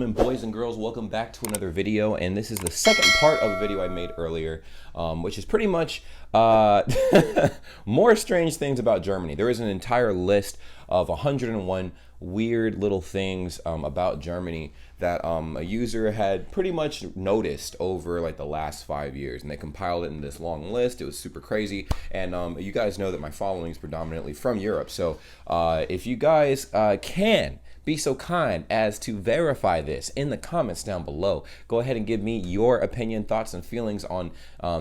gentlemen, boys and girls, welcome back to another video. And this is the second part of a video I made earlier, which is pretty much more strange things about Germany. There is an entire list of 101 weird little things about Germany that a user had pretty much noticed over like the last 5 years, and they compiled it in this long list. It was super crazy, and you guys know that my following is predominantly from Europe, so if you guys can be so kind as to verify this in the comments down below. Go ahead and give me your opinion, thoughts, and feelings on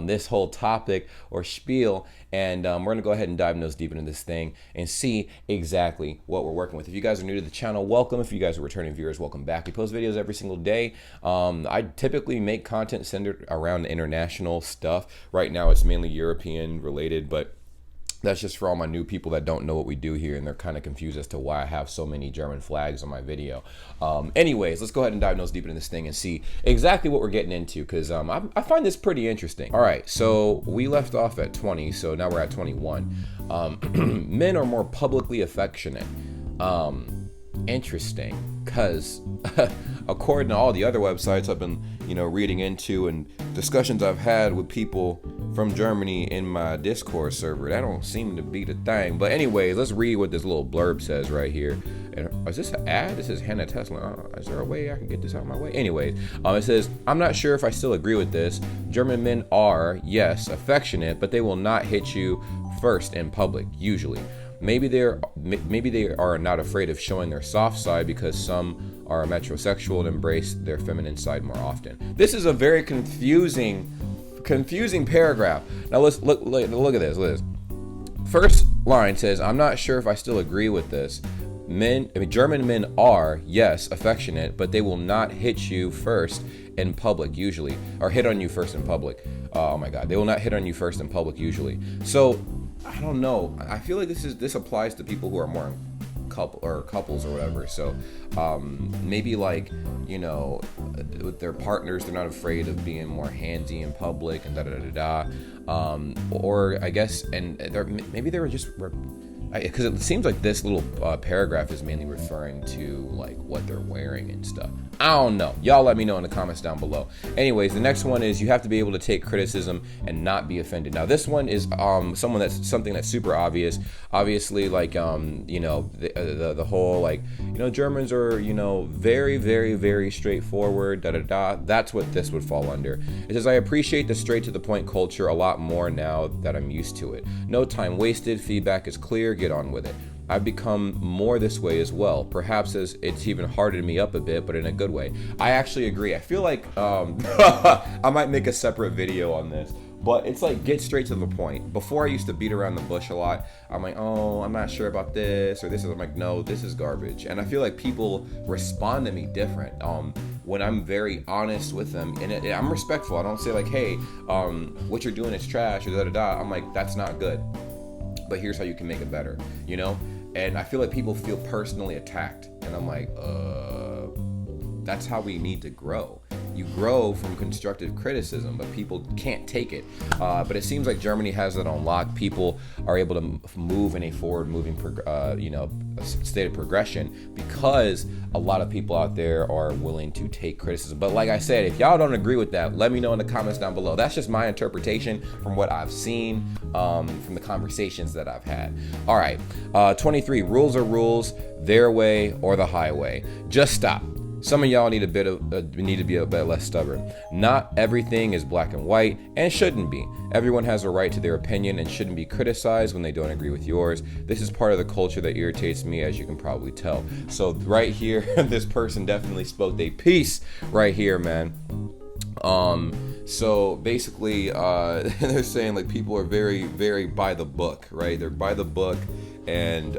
this whole topic or spiel, and we're gonna go ahead and dive nose deep into this thing and see exactly what we're working with. If you guys are new to the channel, welcome. If you guys are returning viewers, welcome back. We post videos every single day. I typically make content centered around international stuff. Right now it's mainly European related, but that's just for all my new people that don't know what we do here, and they're kind of confused as to why I have so many German flags on my video. Anyways, let's go ahead and dive nose deep into this thing and see exactly what we're getting into, because I find this pretty interesting. All right, so we left off at 20, so now we're at 21. Men are more publicly affectionate. Interesting, because according to all the other websites I've been reading into and discussions I've had with people from Germany in my Discord server, that don't seem to be the thing. But anyways, let's read what this little blurb says right here. And is this an ad? This is Hannah Tesla. Is there a way I can get this out of my way? Anyways, it says, I'm not sure if I still agree with this. German men are, yes, affectionate, but they will not hit you first in public, usually. Maybe they are not afraid of showing their soft side because some are metrosexual and embrace their feminine side more often. This is a very confusing paragraph. Now let's look at this. Liz. First line says, I'm not sure if I still agree with this. German men are, yes, affectionate, but they will not hit you first in public usually, or hit on you first in public. Oh my God, they will not hit on you first in public usually. So I don't know. I feel like this applies to people who are more couples or whatever. So maybe like with their partners, they're not afraid of being more handsy in public and or I guess, and maybe they were just because it seems like this little paragraph is mainly referring to like what they're wearing and stuff. I don't know. Y'all let me know in the comments down below. Anyways, the next one is you have to be able to take criticism and not be offended. Now this one is something that's super obvious. Obviously, like the whole like Germans are very, very, very straightforward. That's what this would fall under. It says I appreciate the straight to the point culture a lot more now that I'm used to it. No time wasted. Feedback is clear. Get on with it. I've become more this way as well. Perhaps as it's even hardened me up a bit, but in a good way. I actually agree. I feel like I might make a separate video on this, but it's like get straight to the point. Before I used to beat around the bush a lot. I'm like, oh, I'm not sure about this or this. I'm like, no, this is garbage. And I feel like people respond to me different when I'm very honest with them, and I'm respectful. I don't say like, hey, what you're doing is trash or I'm like, that's not good, but here's how you can make it better, And I feel like people feel personally attacked, and I'm like, that's how we need to grow. You grow from constructive criticism, but people can't take it. But it seems like Germany has it on lock. People are able to move in a forward-moving, state of progression because a lot of people out there are willing to take criticism. But like I said, if y'all don't agree with that, let me know in the comments down below. That's just my interpretation from what I've seen, from the conversations that I've had. All right, 23. Rules are rules, their way or the highway. Just stop. Some of y'all need to be a bit less stubborn. Not everything is black and white and shouldn't be. Everyone has a right to their opinion and shouldn't be criticized when they don't agree with yours. This is part of the culture that irritates me, as you can probably tell. So right here, this person definitely spoke their piece right here, man. So basically, they're saying like people are very, very by the book, right? They're by the book and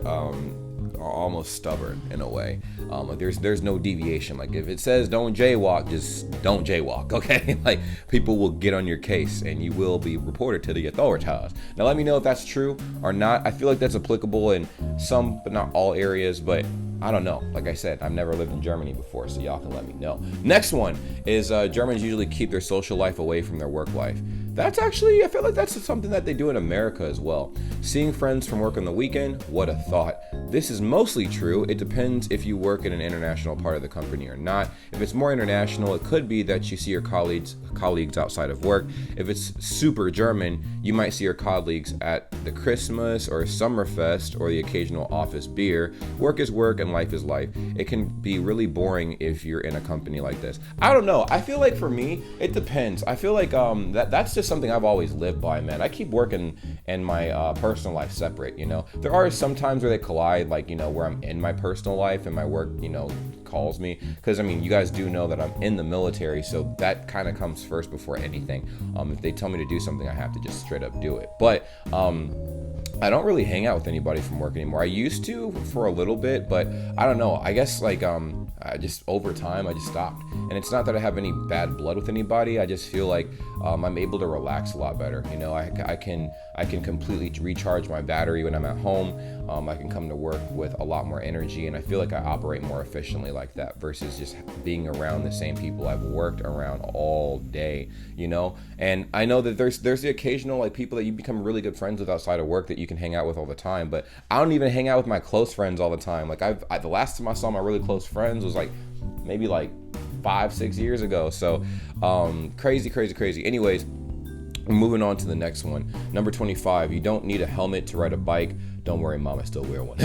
are almost stubborn in a way. Like there's no deviation. Like if it says don't jaywalk, just don't jaywalk, okay? Like people will get on your case and you will be reported to the authorities. Now let me know if that's true or not. I feel like that's applicable in some but not all areas, but I don't know. Like I said, I've never lived in Germany before, so y'all can let me know. Next one is Germans usually keep their social life away from their work life. That's actually, I feel like that's something that they do in America as well. Seeing friends from work on the weekend, what a thought. This is mostly true. It depends if you work in an international part of the company or not. If it's more international, it could be that you see your colleagues outside of work. If it's super German, you might see your colleagues at the Christmas or Summerfest or the occasional office beer. Work is work and life is life. It can be really boring if you're in a company like this. I don't know. I feel like for me, it depends. I feel like that's just something I've always lived by, man. I keep working and my personal life separate, you know. There are some times where they collide, like, you know, where I'm in my personal life and my work, you know, calls me, because I mean, you guys do know that I'm in the military, so that kind of comes first before anything. If they tell me to do something, I have to just straight up do it. But I don't really hang out with anybody from work anymore. I used to for a little bit, but I don't know. I guess like I just over time I just stopped. And it's not that I have any bad blood with anybody. I just feel like I'm able to relax a lot better. You know, I can completely recharge my battery when I'm at home. I can come to work with a lot more energy, and I feel like I operate more efficiently like that versus just being around the same people I've worked around all day, you know. And I know that there's the occasional like people that you become really good friends with outside of work that you can hang out with all the time, but I don't even hang out with my close friends all the time. Like the last time I saw my really close friends was like maybe like 5-6 years ago. So crazy. Anyways, moving on to the next one. Number 25, you don't need a helmet to ride a bike. Don't worry, Mom, I still wear one.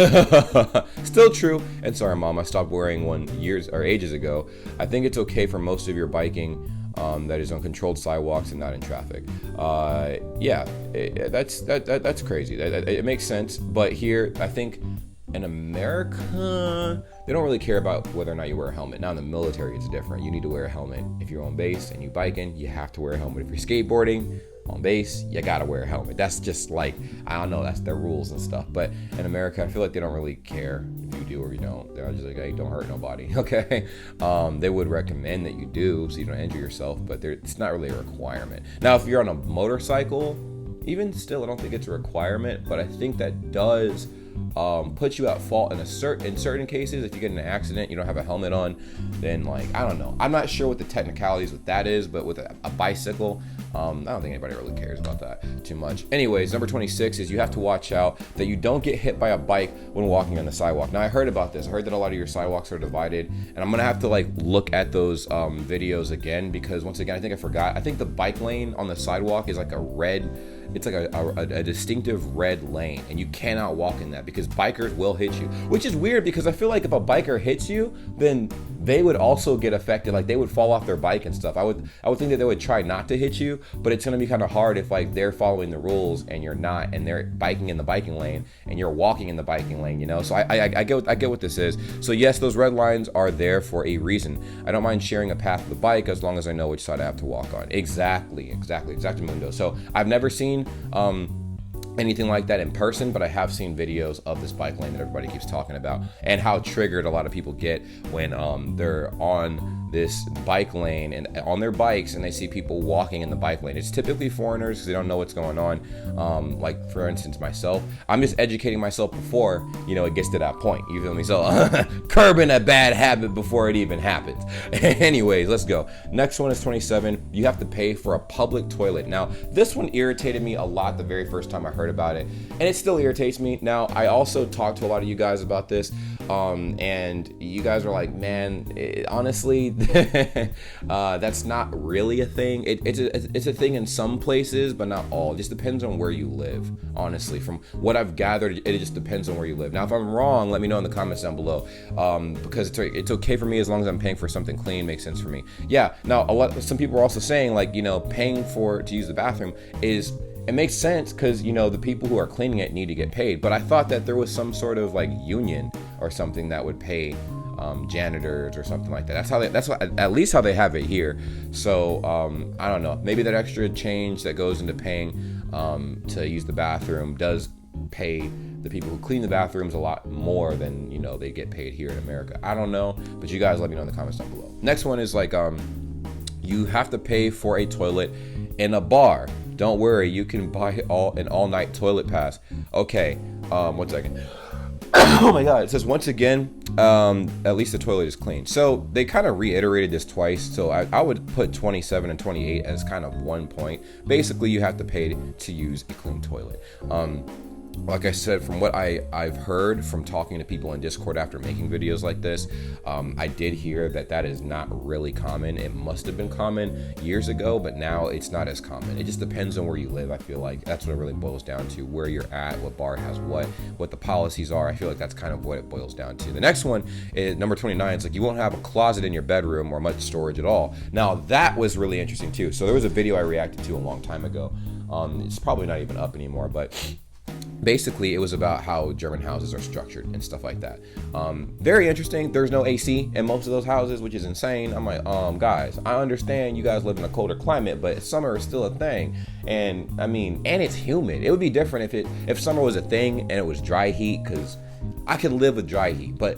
Still true. And sorry, Mom, I stopped wearing one ages ago. I think it's okay for most of your biking that is on controlled sidewalks and not in traffic. That's crazy. It makes sense. But here, I think in America, they don't really care about whether or not you wear a helmet. Now in the military, it's different. You need to wear a helmet. If you're on base and you biking, you have to wear a helmet. If you're skateboarding on base, you gotta wear a helmet. That's just like, I don't know, that's their rules and stuff. But in America, I feel like they don't really care if you do or you don't. They're just like, hey, don't hurt nobody, okay? They would recommend that you do so you don't injure yourself, but it's not really a requirement. Now, if you're on a motorcycle, even still, I don't think it's a requirement, but I think that does put you at fault in certain cases. If you get in an accident, you don't have a helmet on, then like, I don't know. I'm not sure what the technicalities with that is, but with a bicycle, I don't think anybody really cares about that too much. Anyways, number 26 is you have to watch out that you don't get hit by a bike when walking on the sidewalk. Now I heard about this. I heard that a lot of your sidewalks are divided, and I'm gonna have to like look at those videos again, because once again, I think I forgot. I think the bike lane on the sidewalk is like a red, it's like a distinctive red lane, and you cannot walk in that because bikers will hit you, which is weird because I feel like if a biker hits you, then they would also get affected. Like they would fall off their bike and stuff. I would think that they would try not to hit you, but it's gonna be kind of hard if like they're following the rules and you're not, and they're biking in the biking lane and you're walking in the biking lane, you know. So I get what this is. So yes, those red lines are there for a reason. I don't mind sharing a path with the bike as long as I know which side I have to walk on. Exactly, Mundo. So I've never seen anything like that in person, but I have seen videos of this bike lane that everybody keeps talking about and how triggered a lot of people get when they're on this bike lane and on their bikes and they see people walking in the bike lane. It's typically foreigners because they don't know what's going on. Like for instance, myself, I'm just educating myself before, you know, it gets to that point. You feel me? So curbing a bad habit before it even happens. Anyways, let's go. Next one is 27. You have to pay for a public toilet. Now, this one irritated me a lot the very first time I heard about it, and it still irritates me. Now, I also talked to a lot of you guys about this, and you guys are like, man, honestly, that's not really a thing. It's a thing in some places, but not all. It just depends on where you live, honestly. From what I've gathered, it just depends on where you live. Now, if I'm wrong, let me know in the comments down below, because it's okay for me as long as I'm paying for something clean. Makes sense for me. Yeah. Now, some people are also saying, like, you know, paying to use the bathroom it makes sense because, you know, the people who are cleaning it need to get paid. But I thought that there was some sort of like union or something that would pay janitors or something like that. That's at least how they have it here. So I don't know. Maybe that extra change that goes into paying to use the bathroom does pay the people who clean the bathrooms a lot more than, you know, they get paid here in America. I don't know, but you guys let me know in the comments down below. Next one is like you have to pay for a toilet in a bar. Don't worry, you can buy an all-night toilet pass. Okay, one second. Oh my god, it says once again, at least the toilet is clean. So they kind of reiterated this twice. So I would put 27 and 28 as kind of one point. Basically, you have to pay to use a clean toilet. Like I said, from what I've heard from talking to people in Discord after making videos like this, I did hear that is not really common. It must have been common years ago, but now it's not as common. It just depends on where you live. I feel like that's what it really boils down to, where you're at, what bar has what the policies are. I feel like that's kind of what it boils down to. The next one is number 29. It's like you won't have a closet in your bedroom or much storage at all. Now that was really interesting too. So there was a video I reacted to a long time ago. It's probably not even up anymore, but basically it was about how German houses are structured and stuff like that. Very interesting. There's no AC in most of those houses, which is insane. I'm like, guys, I understand you guys live in a colder climate, but summer is still a thing. And I mean, and it's humid. It would be different if summer was a thing and it was dry heat, because I could live with dry heat, but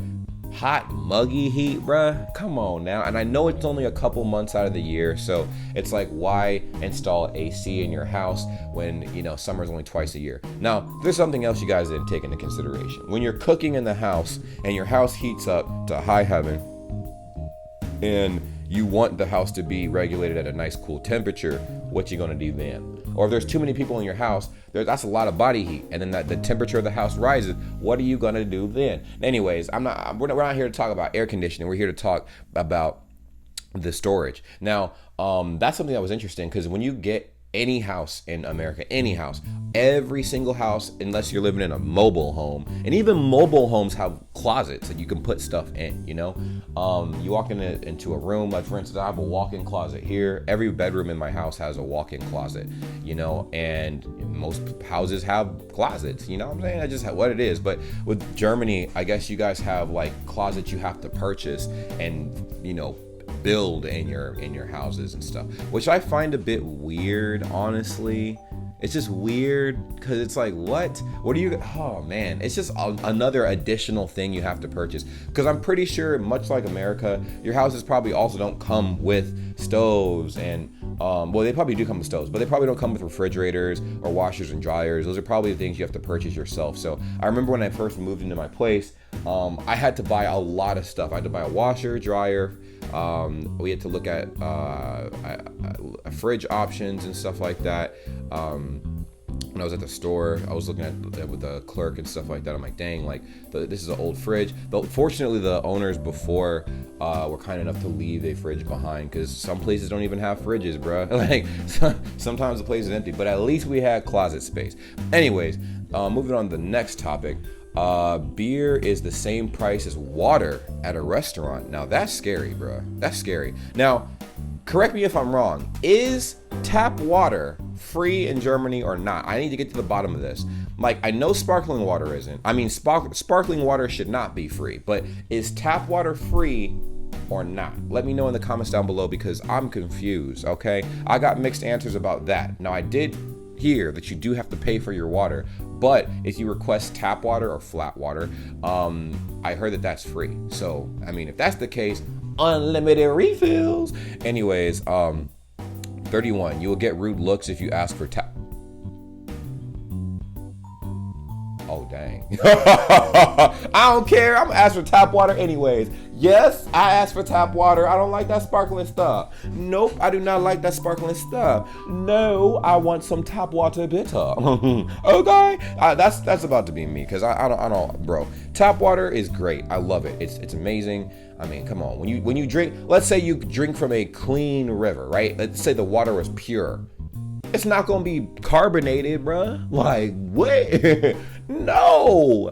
hot, muggy heat, bruh, come on now. And I know it's only a couple months out of the year, so it's like, why install AC in your house when, you know, summer's only twice a year? Now, there's something else you guys didn't take into consideration. When you're cooking in the house and your house heats up to high heaven and you want the house to be regulated at a nice cool temperature, what you gonna do then? Or if there's too many people in your house, that's a lot of body heat, and then the temperature of the house rises, what are you gonna do then? Anyways, we're not here to talk about air conditioning. We're here to talk about the storage. Now, that's something that was interesting, because when you get any house in America, any house, every single house, unless you're living in a mobile home, and even mobile homes have closets that you can put stuff in, you know? You walk into a room, like for instance, I have a walk-in closet here. Every bedroom in my house has a walk-in closet, you know, and most houses have closets, you know what I'm saying? That's just what it is. But with Germany, I guess you guys have like closets you have to purchase and, you know, build in your houses and stuff, which I find a bit weird, honestly. It's just weird, because it's like, what do you, oh man, it's just another additional thing you have to purchase. Because I'm pretty sure, much like America, your houses probably also don't come with stoves and well, they probably do come with stoves, but they probably don't come with refrigerators or washers and dryers. Those are probably the things you have to purchase yourself. So I remember when I first moved into my place, I had to buy a lot of stuff. I had to buy a washer, dryer. We had to look at fridge options and stuff like that. When I was at the store, I was looking at with the clerk and stuff like that. I'm like, dang, like this is an old fridge. But fortunately, the owners before were kind enough to leave a fridge behind, because some places don't even have fridges, bro. Like sometimes the place is empty, but at least we had closet space. Anyways, moving on to the next topic. Beer is the same price as water at a restaurant. Now that's scary, bro. That's scary. Now, correct me if I'm wrong. Is tap water free in Germany or not? I need to get to the bottom of this. Like, I know sparkling water isn't. I mean, sparkling water should not be free, but is tap water free or not? Let me know in the comments down below, because I'm confused, okay? I got mixed answers about that. Now, I did hear that you do have to pay for your water, but if you request tap water or flat water, I heard that that's free. So, I mean, if that's the case, unlimited refills. Anyways, 31, you will get rude looks if you ask for tap. Oh, dang. I don't care. I'm gonna ask for tap water anyways. Yes, I asked for tap water. I don't like that sparkling stuff. Nope, I do not like that sparkling stuff. No, I want some tap water bitter. Okay, that's about to be me, because I don't, bro. Tap water is great. I love it. It's amazing. I mean, come on. When you drink, let's say you drink from a clean river, right? Let's say the water was pure. It's not gonna be carbonated, bruh. Like, what? No,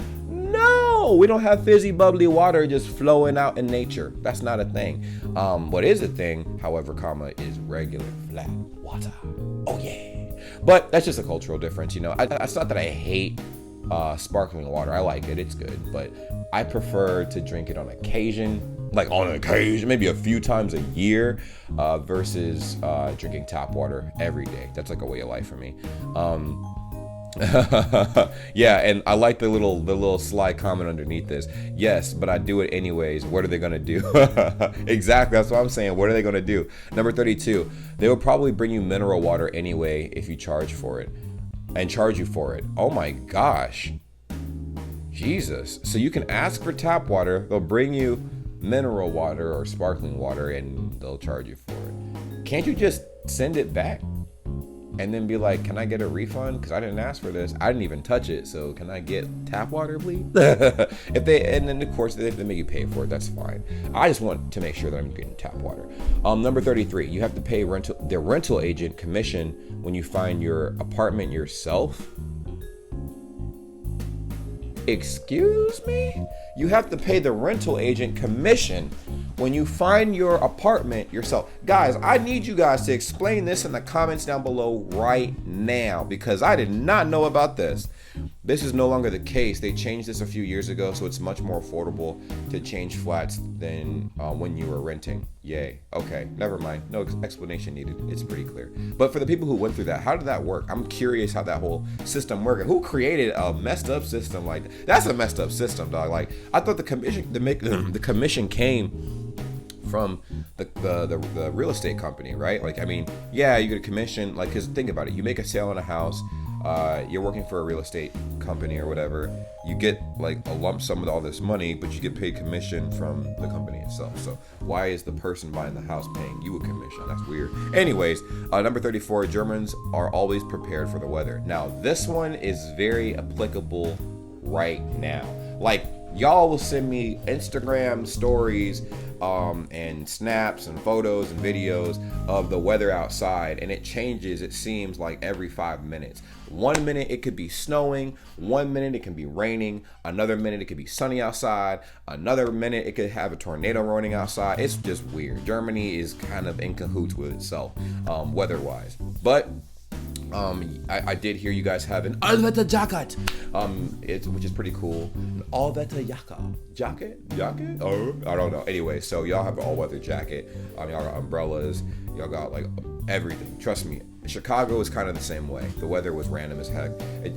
we don't have fizzy, bubbly water just flowing out in nature. That's not a thing. What is a thing, however, is regular flat water. Oh yeah. But that's just a cultural difference, you know. It's not that I hate sparkling water. I like it. It's good. But I prefer to drink it on occasion. Like on occasion, maybe a few times a year, versus drinking tap water every day. That's like a way of life for me. Yeah, and I like the little sly comment underneath this. Yes, but I do it anyways. What are they gonna do? Exactly, that's what I'm saying. What are they gonna do? Number 32, they will probably bring you mineral water anyway if you charge for it, and charge you for it. Oh my gosh. Jesus. So you can ask for tap water. They'll bring you mineral water or sparkling water and they'll charge you for it. Can't you just send it back and then be like, can I get a refund? Because I didn't ask for this. I didn't even touch it. So can I get tap water, please? And then of course, if they make you pay for it, that's fine. I just want to make sure that I'm getting tap water. Number 33, you have to pay the rental agent commission when you find your apartment yourself. Excuse me? You have to pay the rental agent commission when you find your apartment yourself. Guys, I need you guys to explain this in the comments down below right now, because I did not know about this. This is no longer the case. They changed this a few years ago, so it's much more affordable to change flats than when you were renting. Yay. Okay, never mind. No explanation needed. It's pretty clear. But for the people who went through that, how did that work? I'm curious how that whole system worked. Who created a messed up system like that? That's a messed up system, dog. Like, I thought the commission came from the real estate company, right? Like, I mean, yeah, you get a commission, like, because think about it. You make a sale on a house. You're working for a real estate company or whatever, you get like a lump sum with all this money, but you get paid commission from the company itself. So why is the person buying the house paying you a commission? That's weird. Anyways, number 34, Germans are always prepared for the weather. Now, this one is very applicable right now. Like, y'all will send me Instagram stories and snaps and photos and videos of the weather outside, and it changes, it seems like every 5 minutes. 1 minute it could be snowing, 1 minute it can be raining, another minute it could be sunny outside, another minute it could have a tornado running outside. It's just weird. Germany is kind of in cahoots with itself weather-wise. But I did hear you guys have an Allwetter jacket, which is pretty cool. Allwetter jacket? Oh, I don't know. Anyway, so y'all have an all-weather jacket. Y'all got umbrellas. Y'all got like everything. Trust me, Chicago is kind of the same way. The weather was random as heck.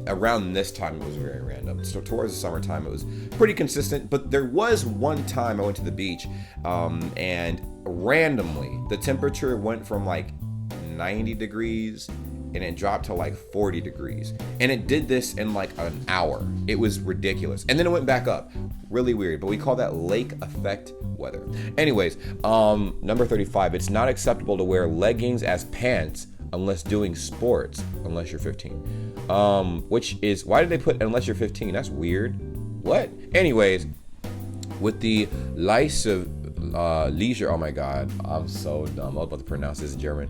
Around this time, it was very random. So towards the summertime, it was pretty consistent. But there was one time I went to the beach, and randomly, the temperature went from like 90 degrees and it dropped to like 40 degrees. And it did this in like an hour. It was ridiculous. And then it went back up. Really weird. But we call that lake effect weather. Anyways, number 35, it's not acceptable to wear leggings as pants unless doing sports, unless you're 15. Which is, why did they put unless you're 15? That's weird. What? Anyways, with the leisure, oh my god, I'm so dumb. I was about to pronounce this in German.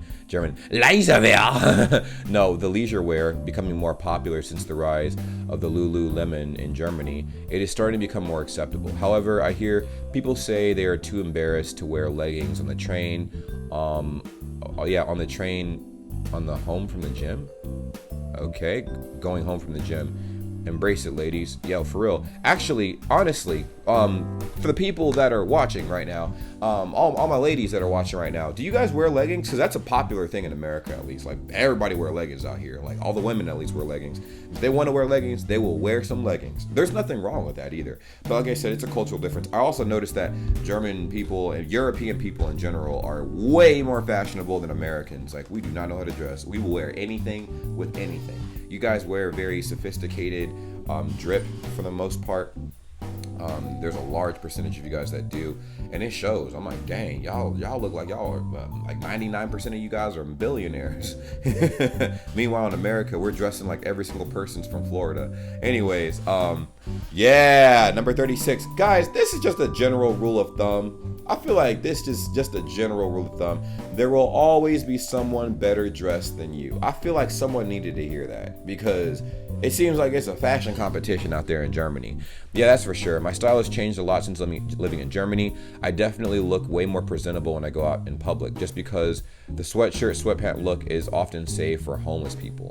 Leisurewear. No, the leisure wear becoming more popular since the rise of the Lululemon in Germany. It is starting to become more acceptable. However, I hear people say they are too embarrassed to wear leggings on the train. On the train, on the home from the gym. Okay, going home from the gym. Embrace it, ladies. Yo, for real. Actually, honestly, for the people that are watching right now, all my ladies that are watching right now, do you guys wear leggings? Because that's a popular thing in America, at least. Like, everybody wear leggings out here. Like, all the women at least wear leggings. If they want to wear leggings, they will wear some leggings. There's nothing wrong with that either. But like I said, it's a cultural difference. I also noticed that German people and European people in general are way more fashionable than Americans. Like, we do not know how to dress. We will wear anything with anything. You guys wear very sophisticated drip for the most part. There's a large percentage of you guys that do, and it shows. I'm like, dang, y'all look like y'all are like 99% of you guys are billionaires. Meanwhile, in America, we're dressing like every single person's from Florida. Anyways, yeah, number 36, guys. This is just a general rule of thumb. I feel like this is just a general rule of thumb. There will always be someone better dressed than you. I feel like someone needed to hear that, because it seems like it's a fashion competition out there in Germany. Yeah, that's for sure. My style has changed a lot since living in Germany. I definitely look way more presentable when I go out in public, just because the sweatshirt, sweatpant look is often saved for homeless people.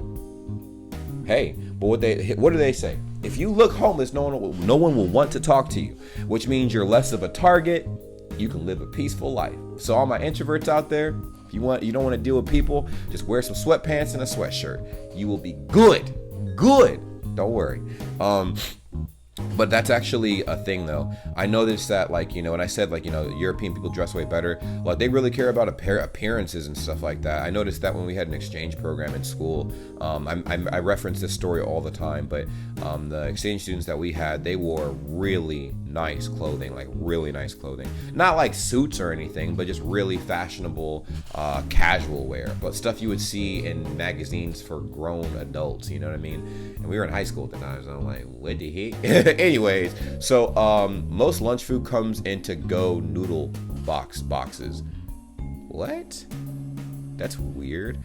Hey, but what do they say? If you look homeless, no one will want to talk to you, which means you're less of a target. You can live a peaceful life. So all my introverts out there, if you don't want to deal with people, just wear some sweatpants and a sweatshirt. You will be good. Don't worry. But that's actually a thing, though. I noticed that, like, you know, when I said, like, you know, European people dress way better, like, they really care about appearances and stuff like that. I noticed that when we had an exchange program in school. I reference this story all the time, but the exchange students that we had, they wore really nice clothing, like really nice clothing. Not like suits or anything, but just really fashionable, casual wear. But stuff you would see in magazines for grown adults, you know what I mean? And we were in high school at the time, so I'm like, what the heck? Anyways, so most lunch food comes in to-go noodle boxes. What? That's weird.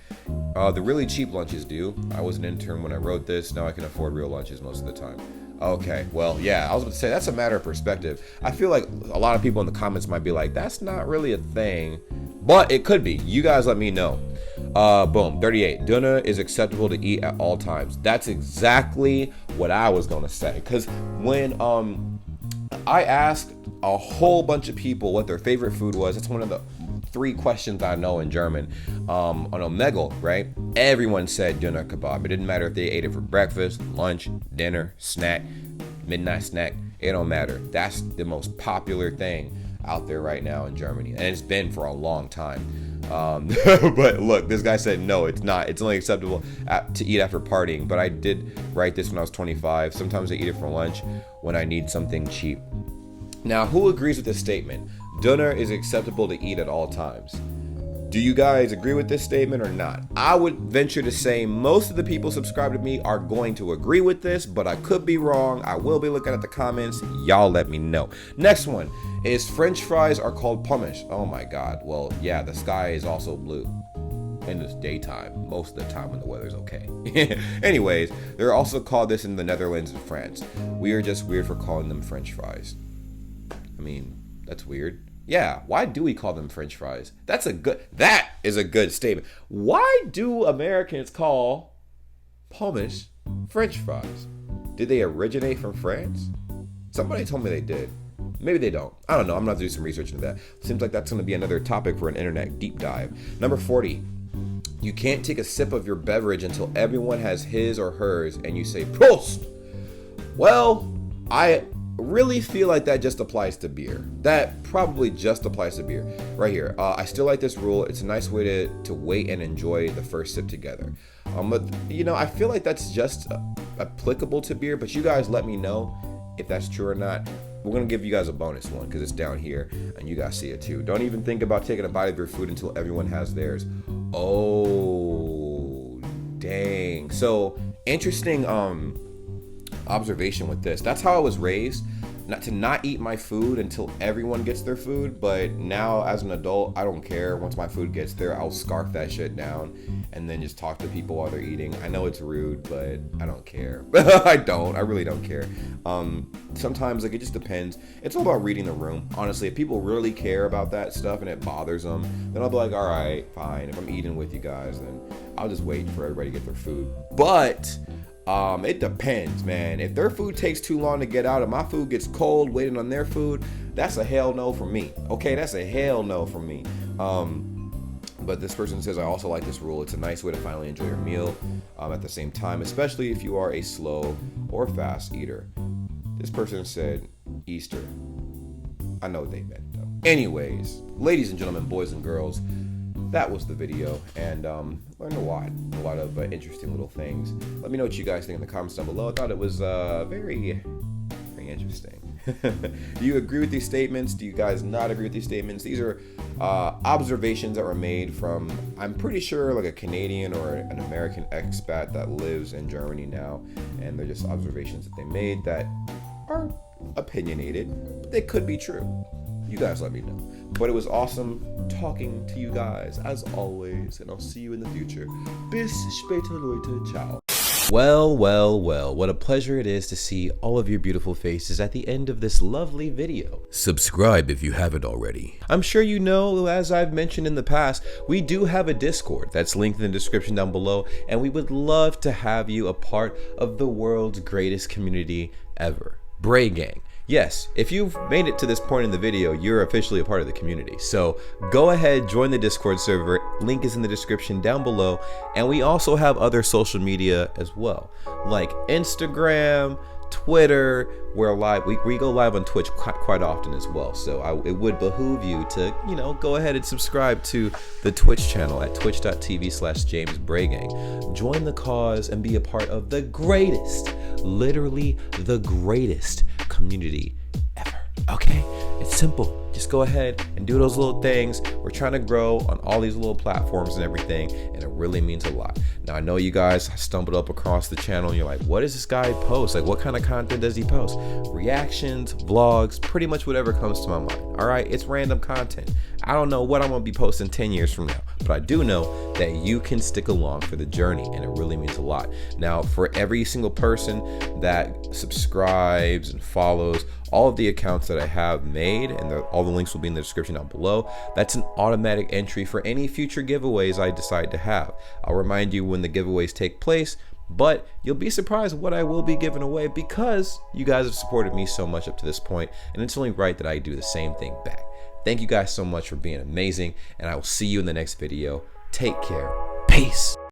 The really cheap lunches do. I was an intern when I wrote this. Now I can afford real lunches most of the time. Okay, well, yeah, I was about to say that's a matter of perspective. I feel like a lot of people in the comments might be like, that's not really a thing, but it could be. You guys let me know. Boom, 38. Döner is acceptable to eat at all times. That's exactly what I was gonna say. Because when I asked a whole bunch of people what their favorite food was, it's one of the 3 questions I know in German. On Omegle, right? Everyone said Döner kebab. It didn't matter if they ate it for breakfast, lunch, dinner, snack, midnight snack. It don't matter. That's the most popular thing out there right now in Germany, and it's been for a long time. But look, this guy said no, it's not. It's only acceptable to eat after partying. But I did write this when I was 25. Sometimes I eat it for lunch when I need something cheap. Now, who agrees with this statement? Döner is acceptable to eat at all times. Do you guys agree with this statement or not? I would venture to say most of the people subscribed to me are going to agree with this, but I could be wrong. I will be looking at the comments. Y'all let me know. Next one is French fries are called pommes. Oh my God. Well, yeah, the sky is also blue in the daytime, most of the time when the weather's okay. Anyways, they're also called this in the Netherlands and France. We are just weird for calling them French fries. I mean, that's weird. Yeah, why do we call them French fries? That is a good statement. Why do Americans call pommes French fries? Did they originate from France? Somebody told me they did. Maybe they don't. I don't know. I'm going to do some research into that. Seems like that's going to be another topic for an internet deep dive. Number 40. You can't take a sip of your beverage until everyone has his or hers and you say Prost. Well, I really feel like that just applies to beer. That probably just applies to beer. Right here. I still like this rule. It's a nice way to wait and enjoy the first sip together. But, you know, I feel like that's just applicable to beer, but you guys let me know if that's true or not. We're going to give you guys a bonus one because it's down here and you guys see it too. Don't even think about taking a bite of your food until everyone has theirs. Oh, dang. So, interesting observation with this. That's how I was raised, not eat my food until everyone gets their food. But now as an adult, I don't care. Once my food gets there, I'll scarf that shit down and then just talk to people while they're eating. I know it's rude, but I don't care. I really don't care. Sometimes, like, it just depends. It's all about reading the room. Honestly, if people really care about that stuff and it bothers them, then I'll be like, all right, fine. If I'm eating with you guys, then I'll just wait for everybody to get their food. But it depends, man. If their food takes too long to get out and my food gets cold waiting on their food, that's a hell no for me. Okay, that's a hell no for me. But this person says, I also like this rule. It's a nice way to finally enjoy your meal at the same time, especially if you are a slow or fast eater. This person said Easter. I know what they meant, though. Anyways, ladies and gentlemen, boys and girls, that was the video, and learned a lot of interesting little things. Let me know what you guys think in the comments down below. I thought it was very, very interesting. Do you agree with these statements? Do you guys not agree with these statements? These are observations that were made from, I'm pretty sure, like a Canadian or an American expat that lives in Germany now, and they're just observations that they made that are opinionated, but they could be true. You guys let me know. But it was awesome talking to you guys, as always, and I'll see you in the future. Bis später, Leute. Ciao. Well, what a pleasure it is to see all of your beautiful faces at the end of this lovely video. Subscribe if you haven't already. I'm sure you know, as I've mentioned in the past, we do have a Discord that's linked in the description down below, and we would love to have you a part of the world's greatest community ever, Bray Gang. yes, if you've made it to this point in the video, you're officially a part of the community. So go ahead, join the Discord server. Link is in the description down below. And we also have other social media as well, like Instagram, Twitter. We're live. We go live on Twitch quite often as well. So it would behoove you to, go ahead and subscribe to the Twitch channel at twitch.tv/JamesBrayGang. Join the cause and be a part of the greatest, literally the greatest community ever. Okay, it's simple. Just go ahead and do those little things. We're trying to grow on all these little platforms and everything, and it really means a lot. Now, I know you guys stumbled up across the channel and you're like, what does this guy post? Like, what kind of content does he post? Reactions, vlogs, pretty much whatever comes to my mind. All right, it's random content. I don't know what I'm gonna be posting 10 years from now, but I do know that you can stick along for the journey, and it really means a lot. Now, for every single person that subscribes and follows all of the accounts that I have made, and all the links will be in the description down below, that's an automatic entry for any future giveaways I decide to have. I'll remind you when the giveaways take place, but you'll be surprised what I will be giving away because you guys have supported me so much up to this point, and it's only right that I do the same thing back. Thank you guys so much for being amazing, and I will see you in the next video. Take care. Peace.